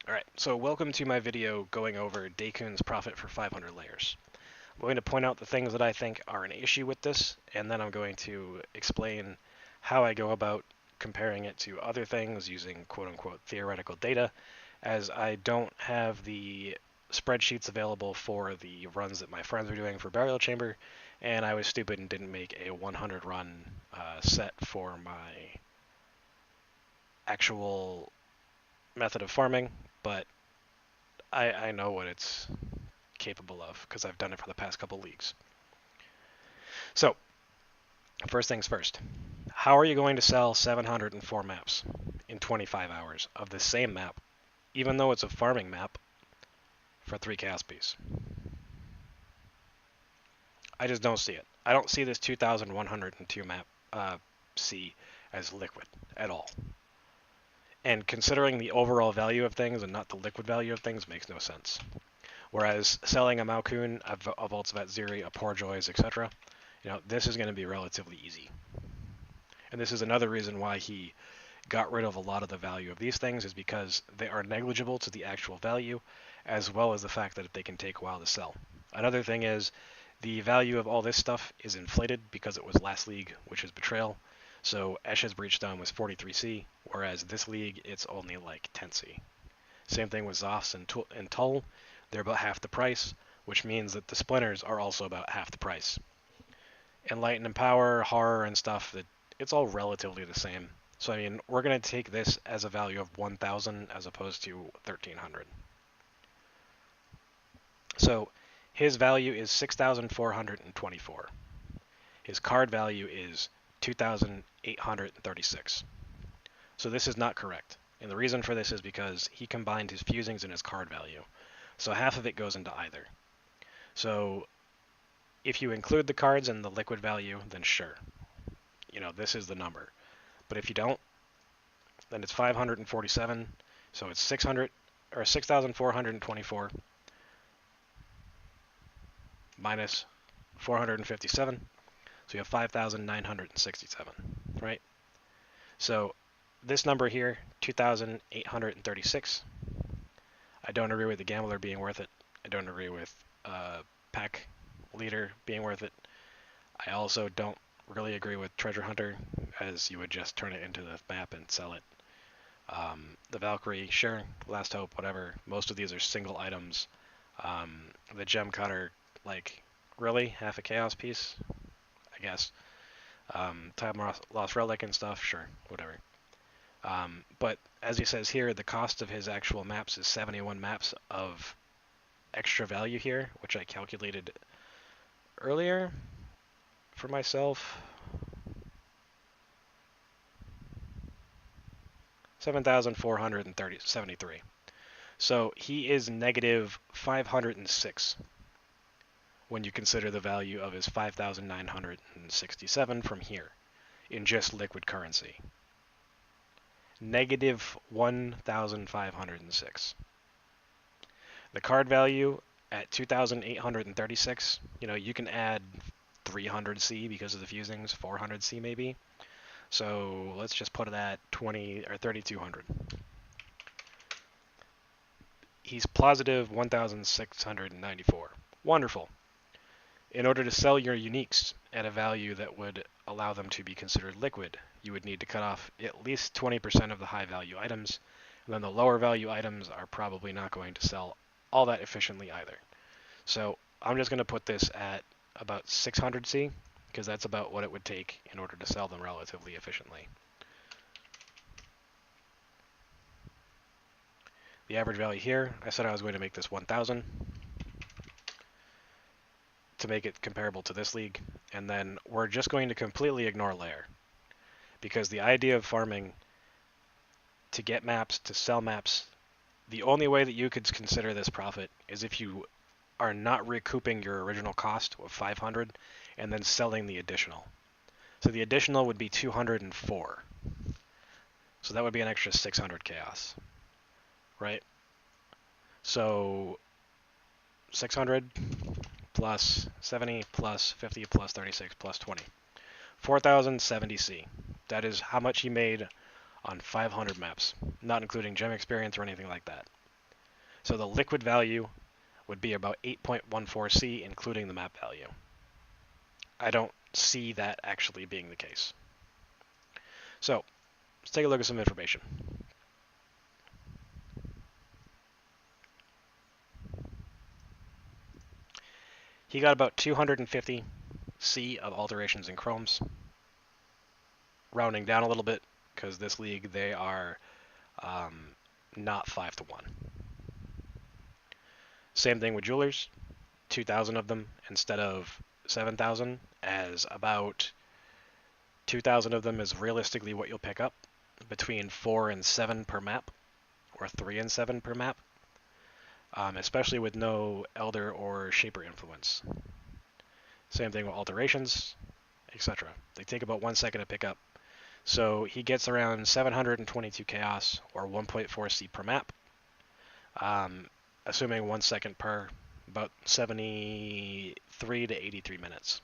Alright, so welcome to my video going over Daekun's profit for 500 layers. I'm going to point out the things that I think are an issue with this, and then I'm going to explain how I go about comparing it to other things using quote-unquote theoretical data, as I don't have the spreadsheets available for the runs that my friends are doing for Burial Chamber, and I was stupid and didn't make a 100 run set for my actual method of farming, but I know what it's capable of because I've done it for the past couple leagues. So, first things first. How are you going to sell 704 maps in 25 hours of the same map, even though it's a farming map, for 3 chaos piece? I just don't see it. I don't see this 2,102 map C as liquid at all. And considering the overall value of things and not the liquid value of things makes no sense. Whereas selling a Malkoon, a Voltzavat Ziri, a Poorjoys, etc., this is going to be relatively easy. And this is another reason why he got rid of a lot of the value of these things, is because they are negligible to the actual value, as well as the fact that they can take a while to sell. Another thing is the value of all this stuff is inflated because it was last league, which is Betrayal. So Eshe's Breachstone was 43C, whereas this league it's only like 10C. Same thing with Zoths and Tull. They're about half the price, which means that the splinters are also about half the price. Enlighten and Power, Horror, and stuff, it's all relatively the same. So I mean, we're going to take this as a value of 1,000 as opposed to 1,300. So his value is 6,424. His card value is 2,836. So this is not correct. And the reason for this is because he combined his fusings and his card value. So half of it goes into either. So if you include the cards and the liquid value, then sure. This is the number. But if you don't, then it's 547. So it's 6,424 minus 457. So you have 5,967, right? So this number here, 2,836. I don't agree with the Gambler being worth it. I don't agree with Pack Leader being worth it. I also don't really agree with Treasure Hunter, as you would just turn it into the map and sell it. The Valkyrie, sure. Last Hope, whatever. Most of these are single items. The Gem Cutter, like, really? Half a Chaos piece? I guess. Time Lost Relic and stuff, sure. Whatever. But as he says here, the cost of his actual maps is 71 maps of extra value here, which I calculated earlier for myself. 7,473. So he is negative 506 when you consider the value of his 5,967 from here in just liquid currency. Negative 1,506. The card value at 2,836, you can add 300C because of the fusings, 400C maybe. So let's just put it at 20 or 3,200. He's positive 1,694. Wonderful. In order to sell your uniques at a value that would allow them to be considered liquid, you would need to cut off at least 20% of the high value items, and then the lower value items are probably not going to sell all that efficiently either. So I'm just going to put this at about 600C, because that's about what it would take in order to sell them relatively efficiently. The average value here, I said I was going to make this 1,000 to make it comparable to this league, and then we're just going to completely ignore Lair, because the idea of farming to get maps, to sell maps, the only way that you could consider this profit is if you are not recouping your original cost of 500 and then selling the additional. So the additional would be 204. So that would be an extra 600 chaos, right? So 600 plus 70 plus 50 plus 36 plus 20. 4,070C. That is how much he made on 500 maps, not including gem experience or anything like that. So the liquid value would be about 8.14 C, including the map value. I don't see that actually being the case. So let's take a look at some information. He got about 250 C of alterations and chromes. Rounding down a little bit, because this league, they are not 5 to 1. Same thing with jewelers, 2,000 of them instead of 7,000, as about 2,000 of them is realistically what you'll pick up, between 4 and 7 per map, or 3 and 7 per map, especially with no Elder or Shaper influence. Same thing with alterations, etc. They take about 1 second to pick up. So he gets around 722 chaos, or 1.4 C per map, assuming 1 second per, about 73 to 83 minutes.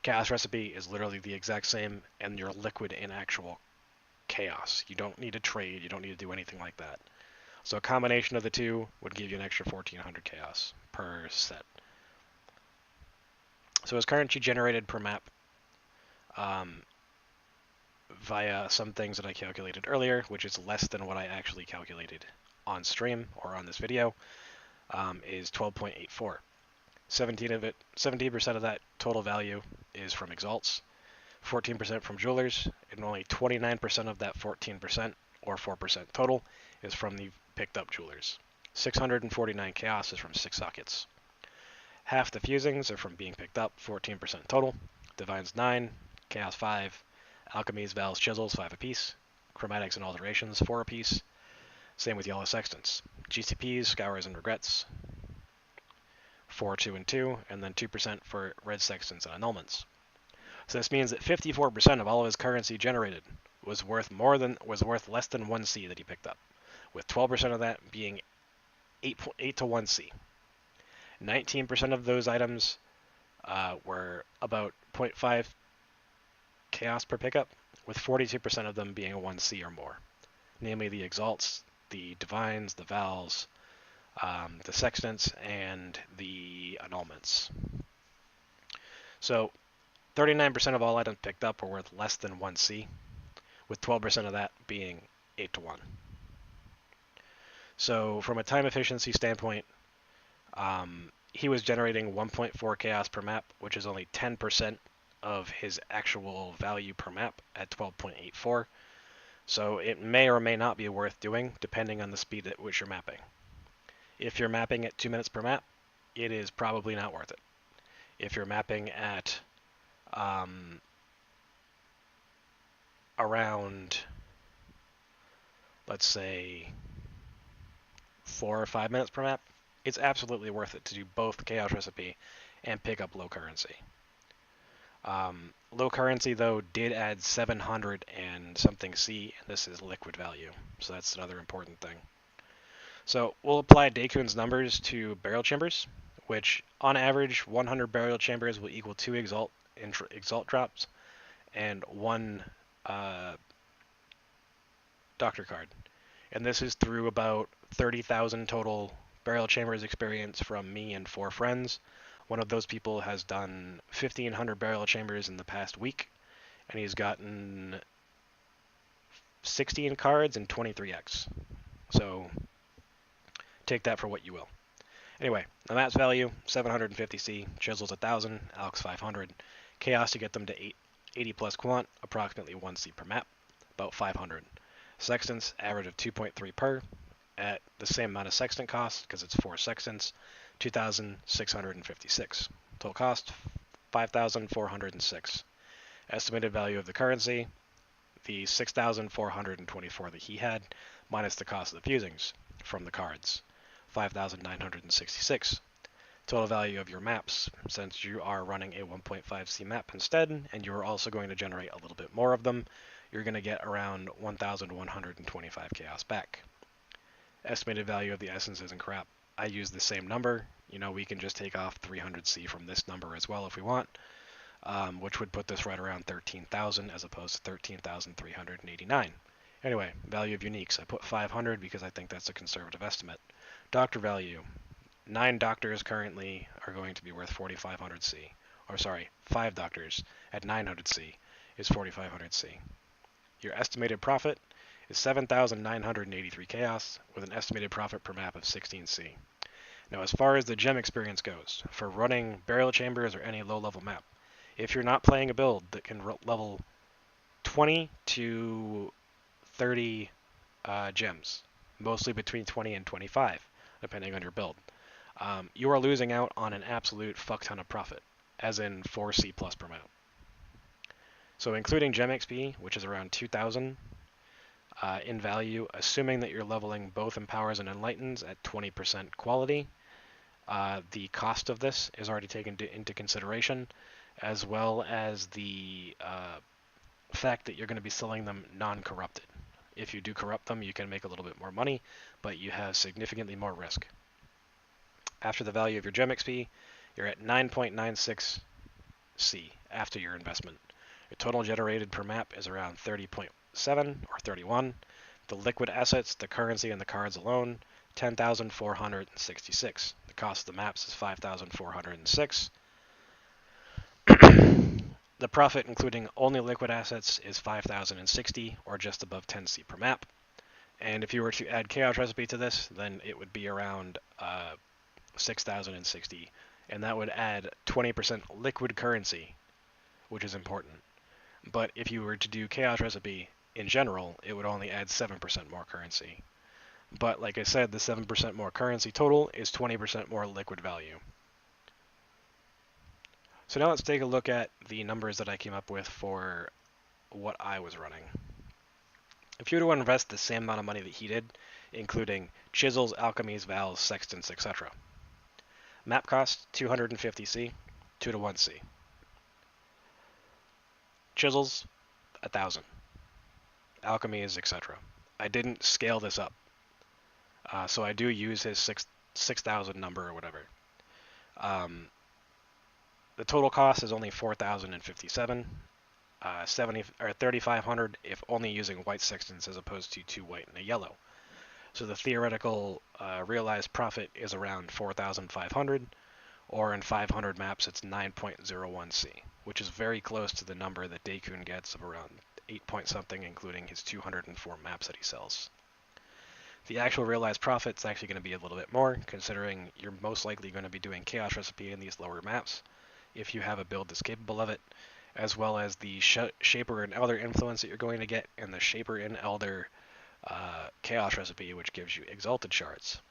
Chaos recipe is literally the exact same, and you're liquid in actual chaos. You don't need to trade, you don't need to do anything like that. So a combination of the two would give you an extra 1400 chaos per set. So his currency generated per map, via some things that I calculated earlier, which is less than what I actually calculated on stream or on this video, is 12.84. 17% of that total value is from exalts, 14% from jewelers, and only 29% of that 14%, or 4% total, is from the picked up jewelers. 649 chaos is from 6 sockets. Half the fusings are from being picked up, 14% total. Divines 9, chaos 5, alchemies, valves, chisels 5 apiece, chromatics and alterations 4 apiece. Same with yellow sextants. GCPs, scours and regrets 4, 2, and 2, and then 2% for red sextants and annulments. So this means that 54% of all of his currency generated was worth less than 1 C that he picked up, with 12% of that being 8 to 1 C. 19% of those items were about 0.5 chaos per pickup, with 42% of them being a 1 C or more, namely the exalts, the divines, the vals, the sextants, and the annulments. So 39% of all items picked up were worth less than 1 C, with 12% of that being 8 to 1. So from a time efficiency standpoint, he was generating 1.4 chaos per map, which is only 10% of his actual value per map at 12.84. So it may or may not be worth doing, depending on the speed at which you're mapping. If you're mapping at 2 minutes per map, it is probably not worth it. If you're mapping at around, let's say, 4 or 5 minutes per map, it's absolutely worth it to do both the chaos recipe and pick up low currency. Low currency, though, did add 700 and something C, and this is liquid value, so that's another important thing. So we'll apply Daekun's numbers to burial chambers, which on average 100 burial chambers will equal 2 exalt drops and 1 doctor card. And this is through about 30,000 total burial chambers experience from me and 4 friends. One of those people has done 1,500 burial chambers in the past week, and he's gotten 16 cards and 23x. So take that for what you will. Anyway, the map's value, 750C, chisels 1,000, alchs 500, chaos to get them to 80 plus quant, approximately 1 C per map, about 500. Sextants, average of 2.3 per, at the same amount of sextant cost, because it's 4 sextants, 2,656. Total cost, 5,406. Estimated value of the currency, the 6,424 that he had, minus the cost of the fusings from the cards, 5,966. Total value of your maps, since you are running a 1.5 C map instead, and you are also going to generate a little bit more of them, you're going to get around 1,125 chaos back. Estimated value of the essences and crap, I use the same number. You know, we can just take off 300 C from this number as well if we want, which would put this right around 13,000 as opposed to 13,389. Anyway, value of uniques. I put 500 because I think that's a conservative estimate. Doctor value. 9 doctors currently are going to be worth 4,500 C. Or sorry, 5 doctors at 900 C is 4,500 C. Your estimated profit is 7,983 chaos with an estimated profit per map of 16 C. Now, as far as the gem experience goes, for running burial chambers or any low-level map, if you're not playing a build that can level 20 to 30 gems, mostly between 20 and 25, depending on your build, you are losing out on an absolute fuck ton of profit, as in 4C plus per map. So including gem XP, which is around 2,000 in value, assuming that you're leveling both Empowers and Enlightens at 20% quality, the cost of this is already taken into consideration, as well as the fact that you're going to be selling them non-corrupted. If you do corrupt them, you can make a little bit more money, but you have significantly more risk. After the value of your gem XP, you're at 9.96 C after your investment. Your total generated per map is around 30.7 or 31. The liquid assets, the currency, and the cards alone, 10,466. The cost of the maps is 5,406. The profit, including only liquid assets, is 5,060, or just above 10 C per map. And if you were to add Chaos Recipe to this, then it would be around 6,060, and that would add 20% liquid currency, which is important. But if you were to do Chaos Recipe in general, it would only add 7% more currency. But like I said, the 7% more currency total is 20% more liquid value. So now let's take a look at the numbers that I came up with for what I was running. If you were to invest the same amount of money that he did, including chisels, alchemies, vowels, sextants, etc. Map cost 250 C, 2 to 1 C. Chisels 1,000. Alchemies, etc. I didn't scale this up, so I do use his 6,000 number or whatever. The total cost is only 4,057, 3,500 if only using white sextants as opposed to 2 white and a yellow. So the theoretical realized profit is around 4,500, or in 500 maps it's 9.01 C, which is very close to the number that Daikun gets of around 8 point something, including his 204 maps that he sells. The actual realized profit is actually going to be a little bit more, considering you're most likely going to be doing Chaos Recipe in these lower maps, if you have a build that's capable of it, as well as the Shaper and Elder influence that you're going to get, and the Shaper and Elder Chaos Recipe, which gives you Exalted Shards.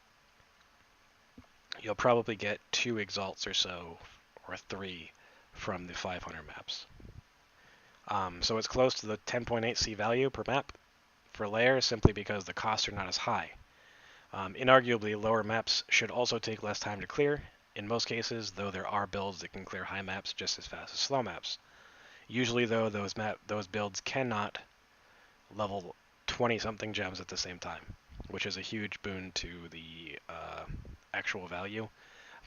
You'll probably get 2 Exalts or so, or 3, from the 500 maps. So it's close to the 10.8 C value per map for Lair, simply because the costs are not as high. Inarguably, lower maps should also take less time to clear, in most cases, though there are builds that can clear high maps just as fast as slow maps. Usually, though, those builds cannot level 20-something gems at the same time, which is a huge boon to the actual value.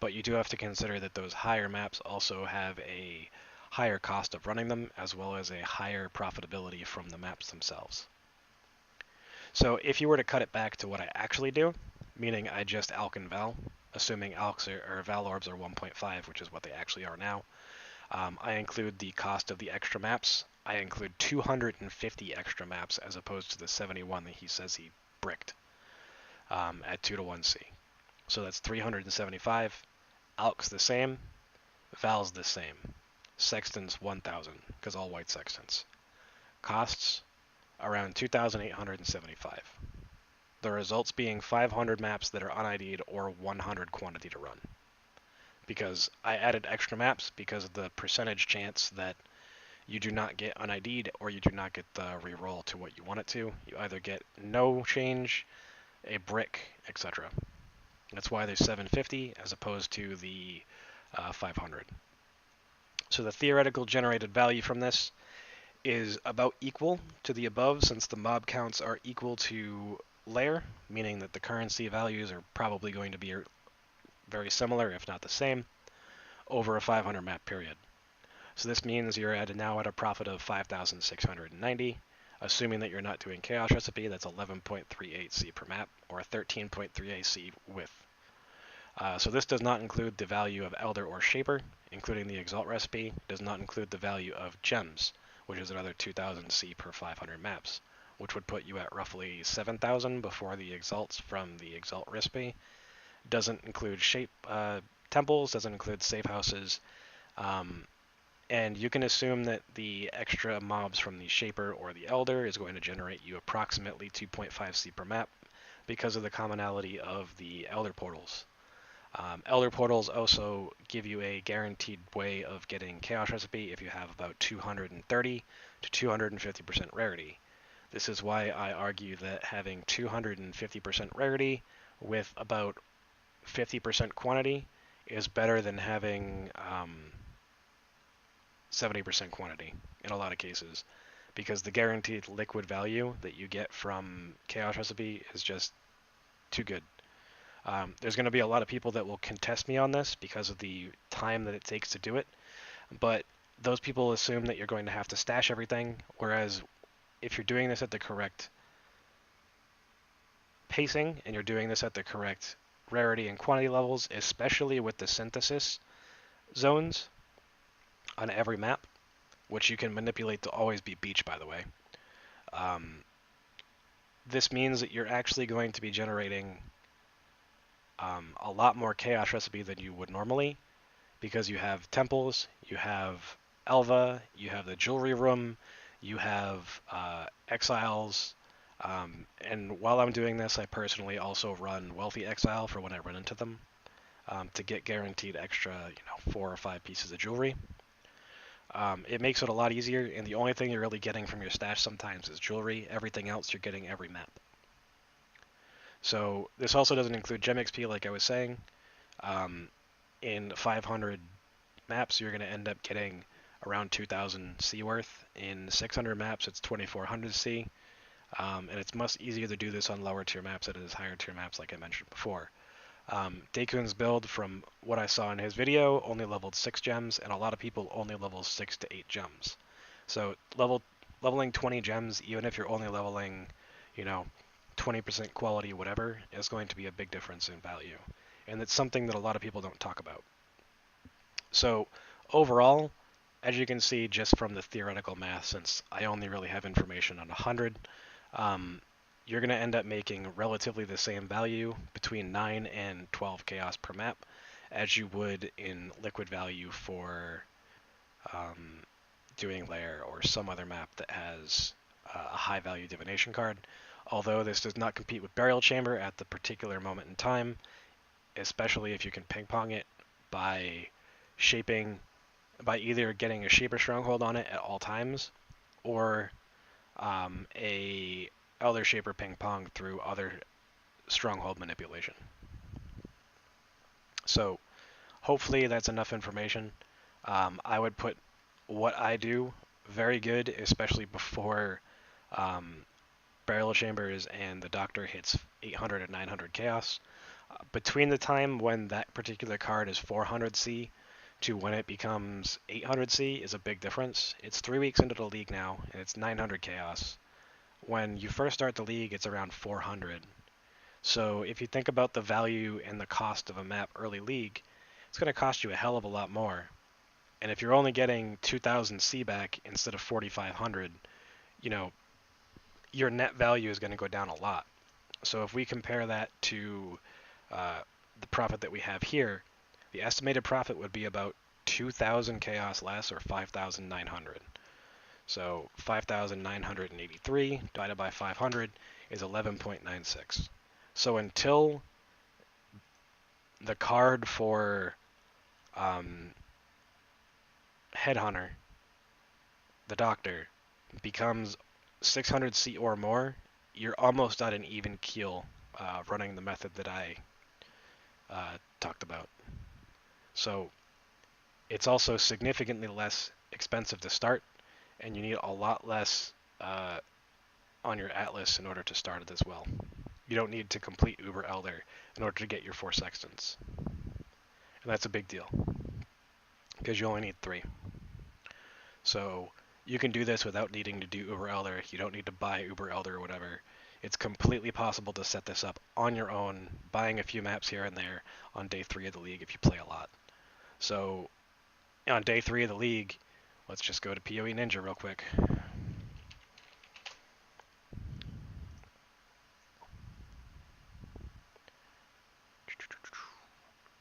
But you do have to consider that those higher maps also have a higher cost of running them, as well as a higher profitability from the maps themselves. So if you were to cut it back to what I actually do, meaning I just alch and val, assuming alchs or val orbs are 1.5, which is what they actually are now, I include the cost of the extra maps. I include 250 extra maps as opposed to the 71 that he says he bricked at 2 to 1 C. So that's 375. Alch's the same. Val's the same. Sextants 1,000, because all white sextants. Costs around 2,875. The results being 500 maps that are unID'd or 100 quantity to run. Because I added extra maps because of the percentage chance that you do not get unID'd or you do not get the reroll to what you want it to. You either get no change, a brick, etc. That's why there's 750 as opposed to the 500. So the theoretical generated value from this is about equal to the above, since the mob counts are equal to Lair, meaning that the currency values are probably going to be very similar, if not the same, over a 500 map period. So this means you're now at a profit of 5,690. Assuming that you're not doing Chaos Recipe, that's 11.38 C per map, or 13.38 C width. So this does not include the value of Elder or Shaper, including the Exalt recipe. It does not include the value of Gems, which is another 2000 C per 500 maps, which would put you at roughly 7,000 before the Exalts from the Exalt recipe. Doesn't include temples, doesn't include safe houses, and you can assume that the extra mobs from the Shaper or the Elder is going to generate you approximately 2.5 C per map because of the commonality of the Elder portals. Elder portals also give you a guaranteed way of getting Chaos Recipe if you have about 230 to 250% rarity. This is why I argue that having 250% rarity with about 50% quantity is better than having 70% quantity in a lot of cases, because the guaranteed liquid value that you get from Chaos Recipe is just too good. There's going to be a lot of people that will contest me on this because of the time that it takes to do it, but those people assume that you're going to have to stash everything, whereas if you're doing this at the correct pacing and you're doing this at the correct rarity and quantity levels, especially with the synthesis zones on every map, which you can manipulate to always be beach, by the way, this means that you're actually going to be generating a lot more Chaos Recipe than you would normally, because you have temples, you have Elva, you have the jewelry room, you have exiles, and while I'm doing this, I personally also run Wealthy Exile for when I run into them, to get guaranteed extra, 4 or 5 pieces of jewelry. It makes it a lot easier, and the only thing you're really getting from your stash sometimes is jewelry. Everything else you're getting every map. So this also doesn't include gem XP, like I was saying. In 500 maps, you're going to end up getting around 2,000 C worth. In 600 maps, it's 2,400 C. And it's much easier to do this on lower tier maps than it is higher tier maps, like I mentioned before. Daekun's build, from what I saw in his video, only leveled 6 gems, and a lot of people only level 6 to 8 gems. So leveling 20 gems, even if you're only leveling, 20% quality, whatever, is going to be a big difference in value. And it's something that a lot of people don't talk about. So overall, as you can see just from the theoretical math, since I only really have information on 100, you're going to end up making relatively the same value, between 9 and 12 chaos per map, as you would in liquid value for doing Lair or some other map that has a high value divination card. Although this does not compete with Burial Chamber at the particular moment in time, especially if you can ping-pong it by either getting a Shaper Stronghold on it at all times, or a Elder Shaper ping-pong through other Stronghold manipulation. So hopefully that's enough information. I would put what I do very good, especially before Burial Chambers and the Doctor hits 800 and 900 Chaos. Between the time when that particular card is 400 C to when it becomes 800 C is a big difference. It's 3 weeks into the league now, and it's 900 Chaos. When you first start the league, it's around 400. So if you think about the value and the cost of a map early league, it's going to cost you a hell of a lot more. And if you're only getting 2,000 C back instead of 4,500, your net value is going to go down a lot. So if we compare that to the profit that we have here, the estimated profit would be about 2,000 chaos less, or 5,900. So 5,983 divided by 500 is 11.96. So until the card for Headhunter, the Doctor, becomes 600 C or more, you're almost at an even keel running the method that I talked about. So it's also significantly less expensive to start, and you need a lot less on your Atlas in order to start it as well. You don't need to complete Uber Elder in order to get your 4 sextants. And that's a big deal, because you only need 3. So You can do this without needing to do Uber Elder. You don't need to buy Uber Elder or whatever. It's completely possible to set this up on your own, buying a few maps here and there on day 3 of the league if you play a lot. So on day 3 of the league, let's just go to PoE Ninja real quick.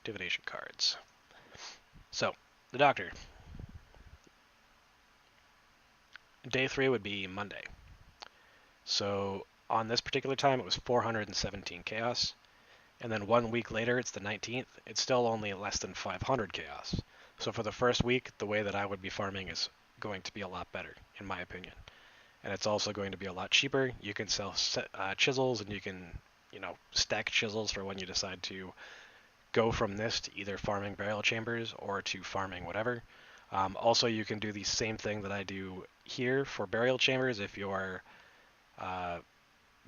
Divination cards. So, the Doctor. Day 3 would be Monday. So, on this particular time, it was 417 chaos. And then 1 week later, it's the 19th. It's still only less than 500 chaos. So, for the first week, the way that I would be farming is going to be a lot better, in my opinion. And it's also going to be a lot cheaper. You can sell chisels, and you can, stack chisels for when you decide to go from this to either farming burial chambers or to farming whatever. Also, you can do the same thing that I do here for burial chambers if your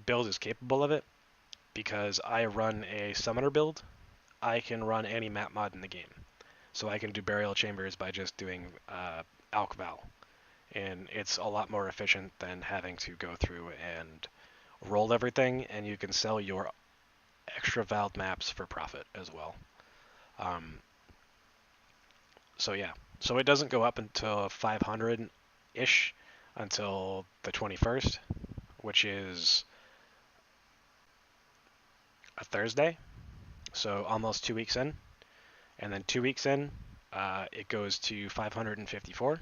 build is capable of it. Because I run a summoner build, I can run any map mod in the game. So I can do burial chambers by just doing Alkval. And it's a lot more efficient than having to go through and roll everything, and you can sell your extra valed maps for profit as well. So yeah, so it doesn't go up until 500-ish until the 21st, which is a Thursday, so almost 2 weeks in. And then 2 weeks in, it goes to 554.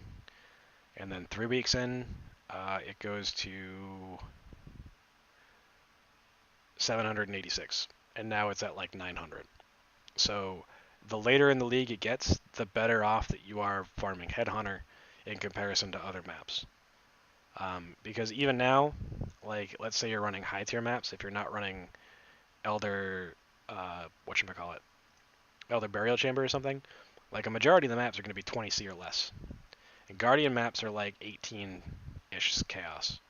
And then 3 weeks in, it goes to 786. And now it's at like 900. So the later in the league it gets, the better off that you are farming Headhunter in comparison to other maps. Because even now, like, let's say you're running high tier maps, if you're not running Elder, Elder Burial Chamber or something, like a majority of the maps are going to be 20C or less. And Guardian maps are like 18-ish chaos.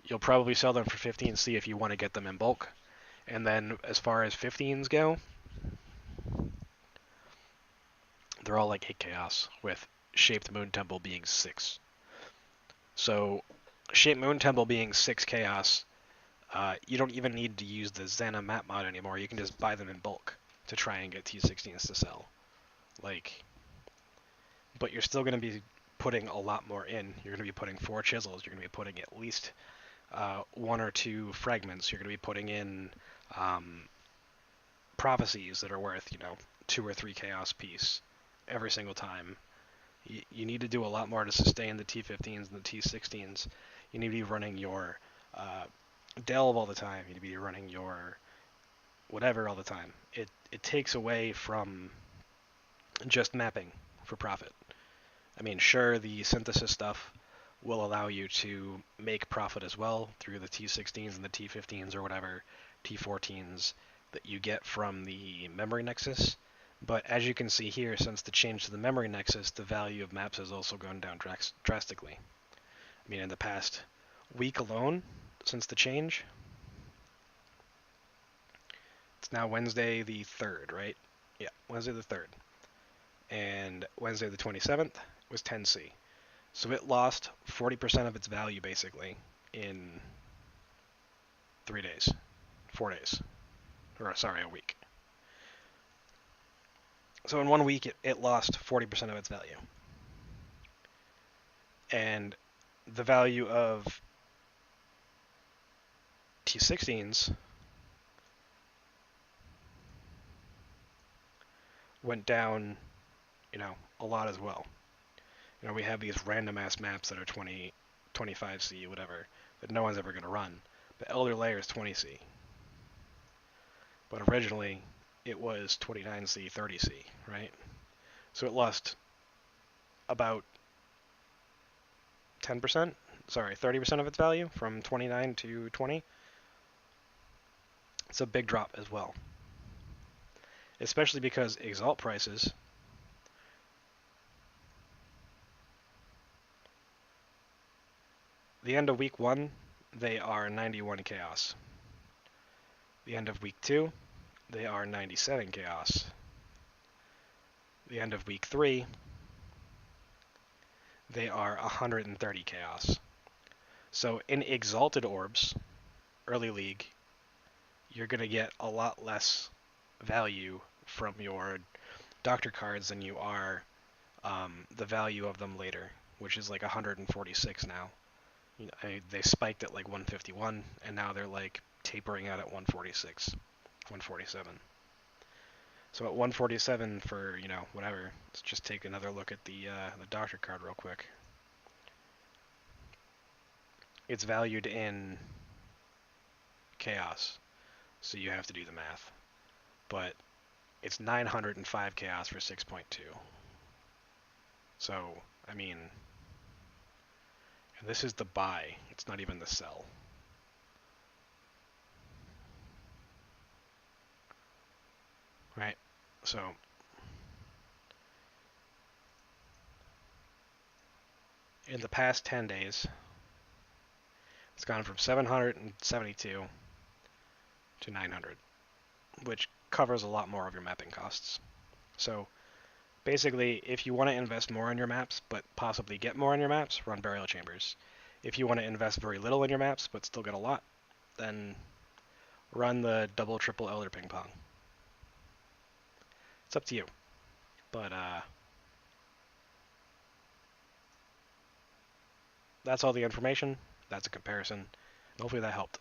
You'll probably sell them for 15C if you want to get them in bulk. And then as far as 15s go, they're all like 8 chaos, with Shaped Moon Temple being 6. So Shaped Moon Temple being 6 chaos, you don't even need to use the Xana map mod anymore. You can just buy them in bulk to try and get T16s to sell. But you're still going to be putting a lot more in. You're going to be putting 4 chisels. You're going to be putting at least 1 or 2 fragments. You're going to be putting in prophecies that are worth, 2 or 3 chaos piece every single time. You need to do a lot more to sustain the T15s and the T16s. You need to be running your delve all the time. You need to be running your whatever all the time. It takes away from just mapping for profit. I mean, sure, the synthesis stuff will allow you to make profit as well through the T16s and the T15s or whatever, T14s that you get from the memory nexus. But as you can see here, since the change to the memory nexus, the value of maps has also gone down drastically. I mean, in the past week alone, since the change, it's now Wednesday the 3rd, right? Yeah, Wednesday the 3rd. And Wednesday the 27th was 10C. So it lost 40% of its value, basically, in 3 days. 4 days. A week. So in 1 week, it lost 40% of its value. And the value of T16s went down, a lot as well. We have these random ass maps that are 20, 25C, whatever, that no one's ever going to run. But Elder Lair is 20C. But originally, it was 29C, 30C, right? So it lost about 30% of its value from 29 to 20. It's a big drop as well. Especially because Exalt prices the end of week 1, they are 91 chaos. The end of week 2, they are 97 chaos. The end of week 3, they are 130 chaos. So in Exalted Orbs, early league, you're going to get a lot less value from your Doctor cards than you are the value of them later, which is like 146 now. You know, they spiked at like 151, and now they're like tapering out at 146, 147. So at 147 for, you know, whatever, let's just take another look at the Doctor card real quick. It's valued in chaos, so you have to do the math. But it's 905 chaos for 6.2. So, I mean, and this is the buy. It's not even the sell. Right? So, in the past 10 days, it's gone from 772 to 900, which covers a lot more of your mapping costs. So, basically, if you want to invest more on your maps, but possibly get more on your maps, run burial chambers. If you want to invest very little in your maps, but still get a lot, then run the double, triple Elder Ping Pong. It's up to you. But, that's all the information. That's a comparison. Hopefully that helped.